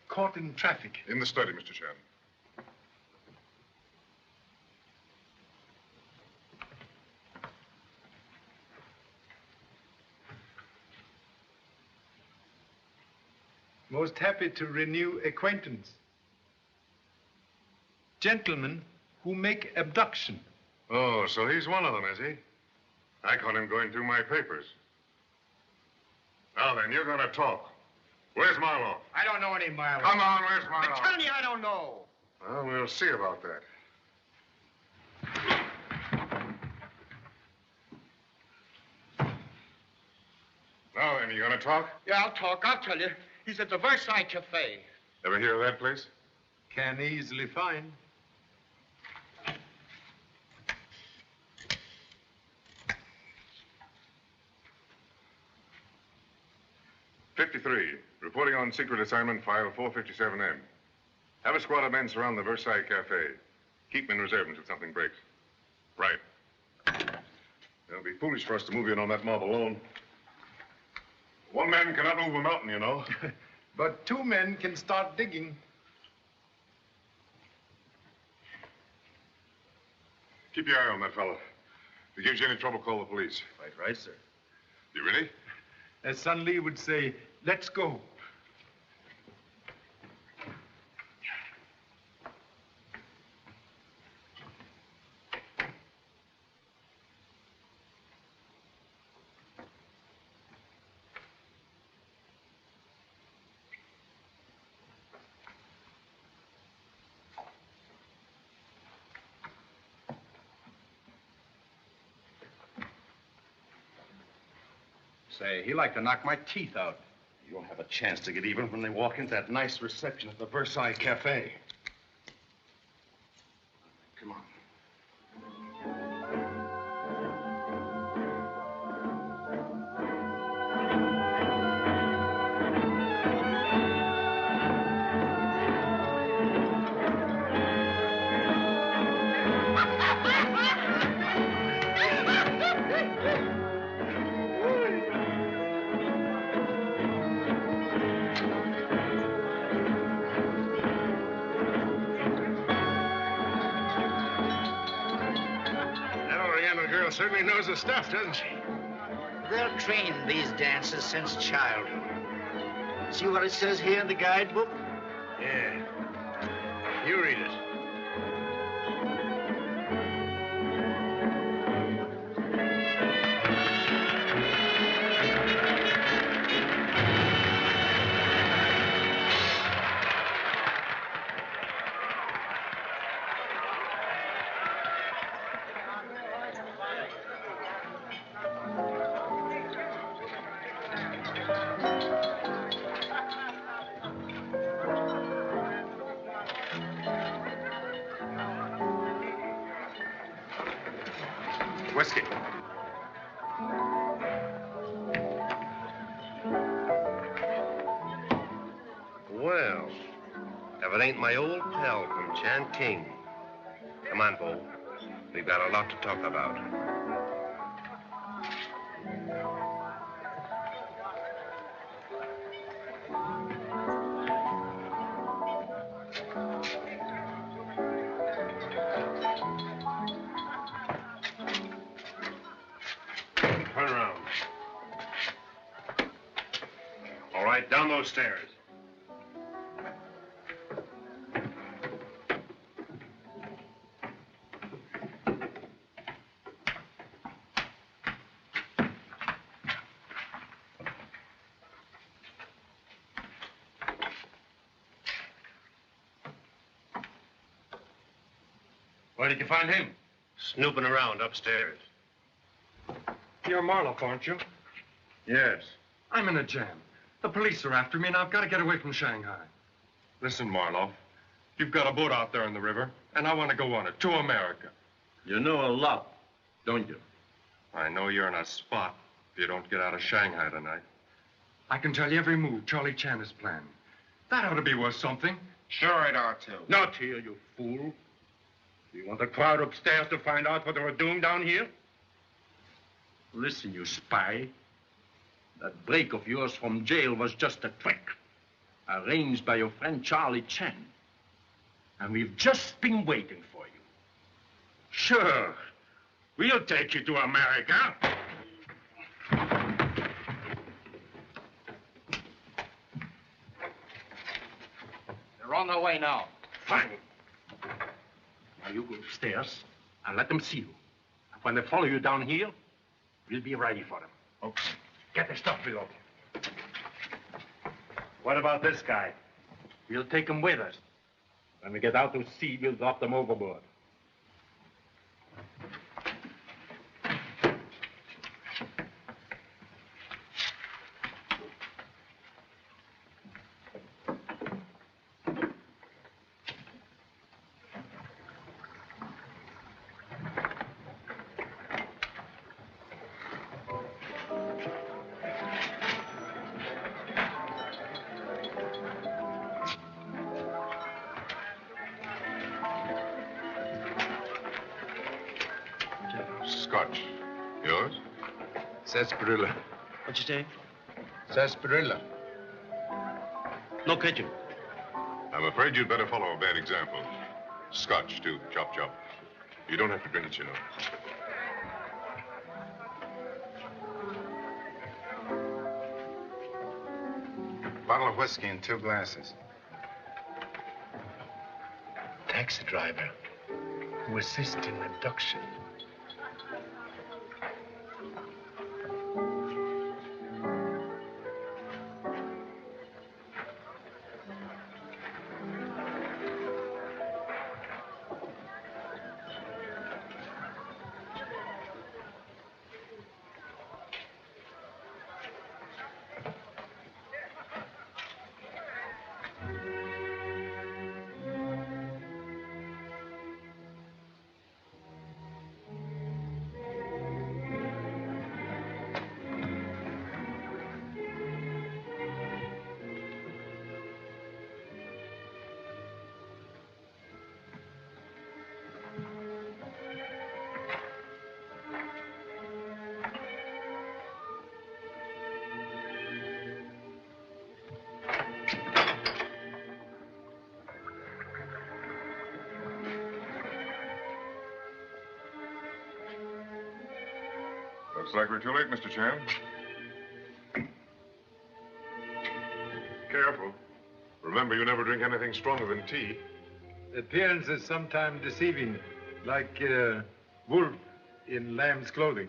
Caught in traffic. In the study, Mr. Chan. Most happy to renew acquaintance. Gentlemen who make abduction. Oh, so he's one of them, is he? I caught him going through my papers. Now then, you're gonna talk. Where's Marlowe? I don't know any Marlowe. Come on, where's Marlowe? I'm telling you, I don't know. Well, we'll see about that. Now then, you gonna talk? Yeah, I'll talk. I'll tell you. He's at the Versailles Cafe. Ever hear of that place? Can easily find. '53, reporting on secret assignment, file 457M. Have a squad of men surround the Versailles Cafe. Keep them in reserve until something breaks. Right. It'll be foolish for us to move in on that mob alone. One man cannot move a mountain, you know. But two men can start digging. Keep your eye on that fellow. If he gives you any trouble, call the police. Right, sir. You ready? As Sun Lee would say, let's go. Say, he like to knock my teeth out. You won't have a chance to get even when they walk into that nice reception at the Versailles Cafe. Come on. certainly knows the stuff, doesn't she? They're trained these dancers since childhood. See what it says here in the guidebook? Yeah. You read it. Whiskey. Well, if it ain't my old pal from Changking. Come on, Bo. We've got a lot to talk about. Turn around. All right, down those stairs. Where did you find him? Snooping around upstairs. You're Marloff, aren't you? Yes. I'm in a jam. The police are after me, and I've got to get away from Shanghai. Listen, Marloff, you've got a boat out there in the river, and I want to go on it to America. You know a lot, don't you? I know you're in a spot if you don't get out of Shanghai tonight. I can tell you every move Charle Chan has planned. That ought to be worth something. Sure it ought to. Not here, you fool. You want the crowd upstairs to find out what they were doing down here? Listen, you spy. That break of yours from jail was just a trick, arranged by your friend Charle Chan. And we've just been waiting for you. Sure. We'll take you to America. They're on their way now. Fine. Now you go upstairs and let them see you. And when they follow you down here, we'll be ready for them. Okay. Get the stuff below. What about this guy? We'll take him with us. When we get out to sea, we'll drop them overboard. Scotch. Yours? Sarsaparilla. What you say? Sarsaparilla. No kitchen. I'm afraid you'd better follow a bad example. Scotch, too. Chop, chop. You don't have to drink it, you know. Bottle of whiskey and 2 glasses. Taxi driver who assists in abduction. Looks like we're too late, Mr. Chan. Careful. Remember, you never drink anything stronger than tea. Appearance is sometimes deceiving, like wolf in lamb's clothing.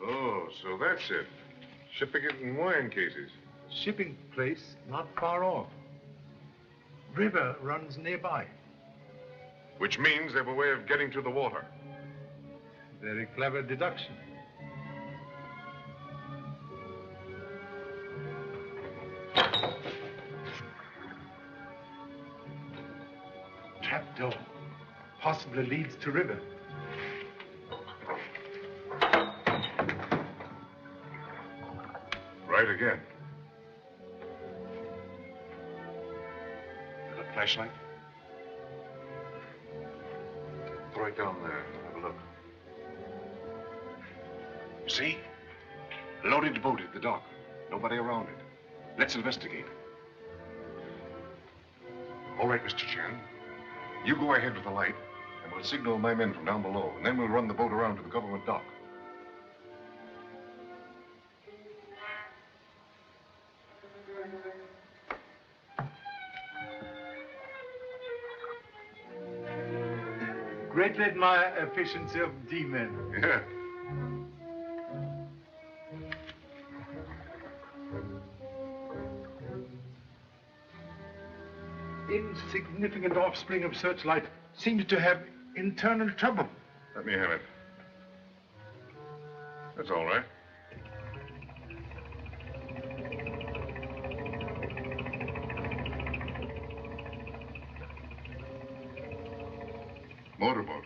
Oh, so that's it. Shipping it in wine cases. Shipping place not far off. River runs nearby. Which means they have a way of getting to the water. Very clever deduction. Trapdoor. Possibly leads to river. Right again. Got a flashlight? Throw it down there. Have a look. You see? Loaded boat at the dock. Nobody around it. Let's investigate. All right, Mr. Chan. You go ahead with the light, and we'll signal my men from down below, and then we'll run the boat around to the government dock. Greatly admire efficiency of D-men. Yeah. Insignificant offspring of searchlight seems to have internal trouble. Let me have it. That's all right. Motorboat.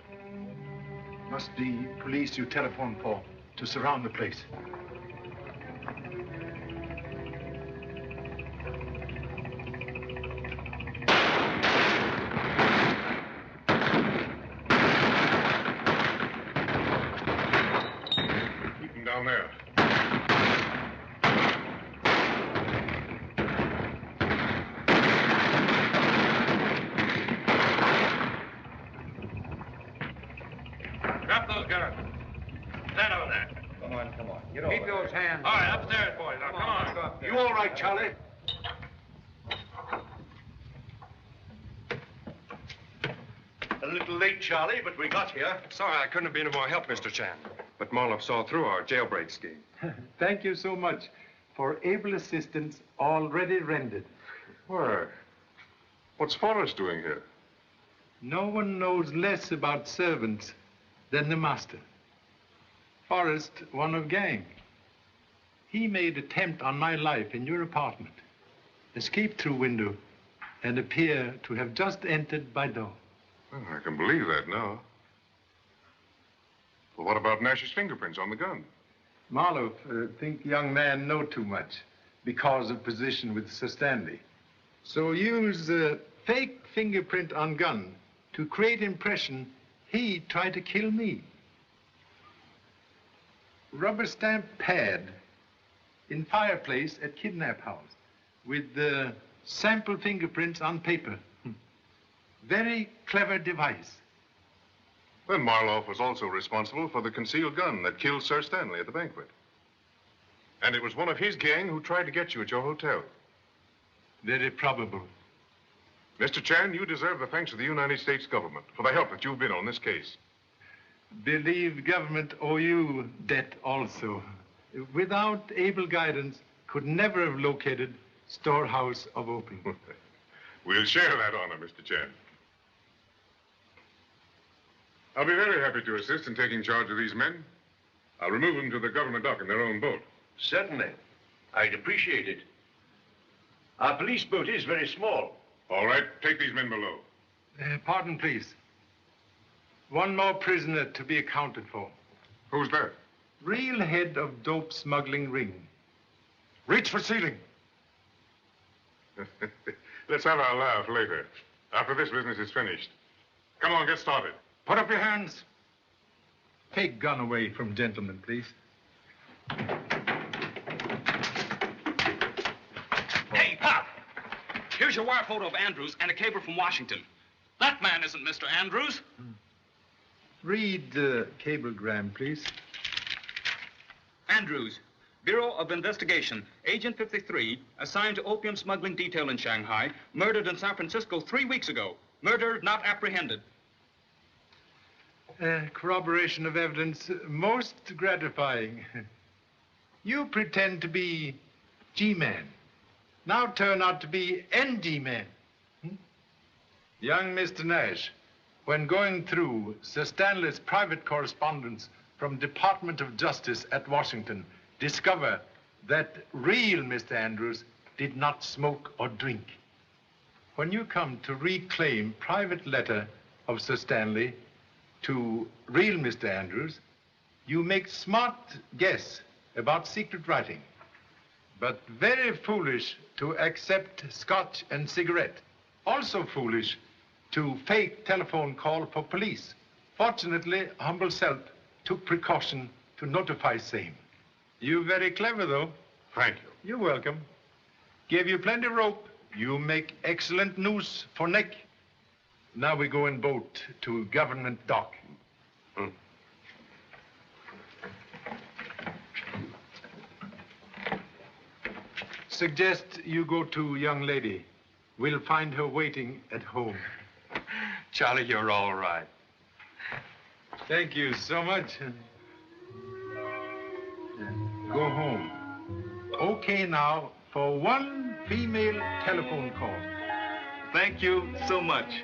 Must be police you telephoned for to surround the place. Keep them down there. Drop those guns. Stand over there. Come on. Get Keep over those hands. All right, upstairs, boys. Now, come on. You all right, Charlie? A little late, Charlie, but we got here. Sorry I couldn't have been of more help, Mr. Chan. But Marloff saw through our jailbreak scheme. Thank you so much for able assistance already rendered. Why? What's Forrest doing here? No one knows less about servants than the master. Forrest, one of gang. He made attempt on my life in your apartment, escaped through window, and appear to have just entered by door. Well, I can believe that now. But what about Nash's fingerprints on the gun? Marloff think young man know too much because of position with Sir Stanley. So use fake fingerprint on gun to create impression he tried to kill me. Rubber stamp pad in fireplace at kidnap house with sample fingerprints on paper. Very clever device. Then Marloff was also responsible for the concealed gun that killed Sir Stanley at the banquet. And it was one of his gang who tried to get you at your hotel. Very probable. Mr. Chan, you deserve the thanks of the United States government for the help that you've been on this case. Believe government owe you debt also. Without able guidance, could never have located storehouse of opium. We'll share that honor, Mr. Chan. I'll be very happy to assist in taking charge of these men. I'll remove them to the government dock in their own boat. Certainly. I'd appreciate it. Our police boat is very small. All right, take these men below. Pardon, please. One more prisoner to be accounted for. Who's that? Real head of dope smuggling ring. Reach for ceiling. Let's have our laugh later, after this business is finished. Come on, get started. Put up your hands. Take gun away from gentlemen, please. Hey, Pop! Here's your wire photo of Andrews and a cable from Washington. That man isn't Mr. Andrews. Read the cablegram, please. Andrews, Bureau of Investigation, Agent 53, assigned to opium smuggling detail in Shanghai, murdered in San Francisco 3 weeks ago. Murder not apprehended. Corroboration of evidence most gratifying. You pretend to be G-Man. Now turn out to be ND-Man. Young Mr. Nash, when going through Sir Stanley's private correspondence from Department of Justice at Washington, discover that real Mr. Andrews did not smoke or drink. When you come to reclaim private letter of Sir Stanley to real Mr. Andrews, you make smart guess about secret writing, but very foolish to accept scotch and cigarette. Also foolish to fake telephone call for police. Fortunately, humble self took precaution to notify same. You very clever, though. Thank you. You're welcome. Gave you plenty rope. You make excellent noose for neck. Now we go in boat to government dock. Suggest you go to young lady. We'll find her waiting at home. Charlie, you're all right. Thank you so much. Go home. Okay now for one female telephone call. Thank you so much.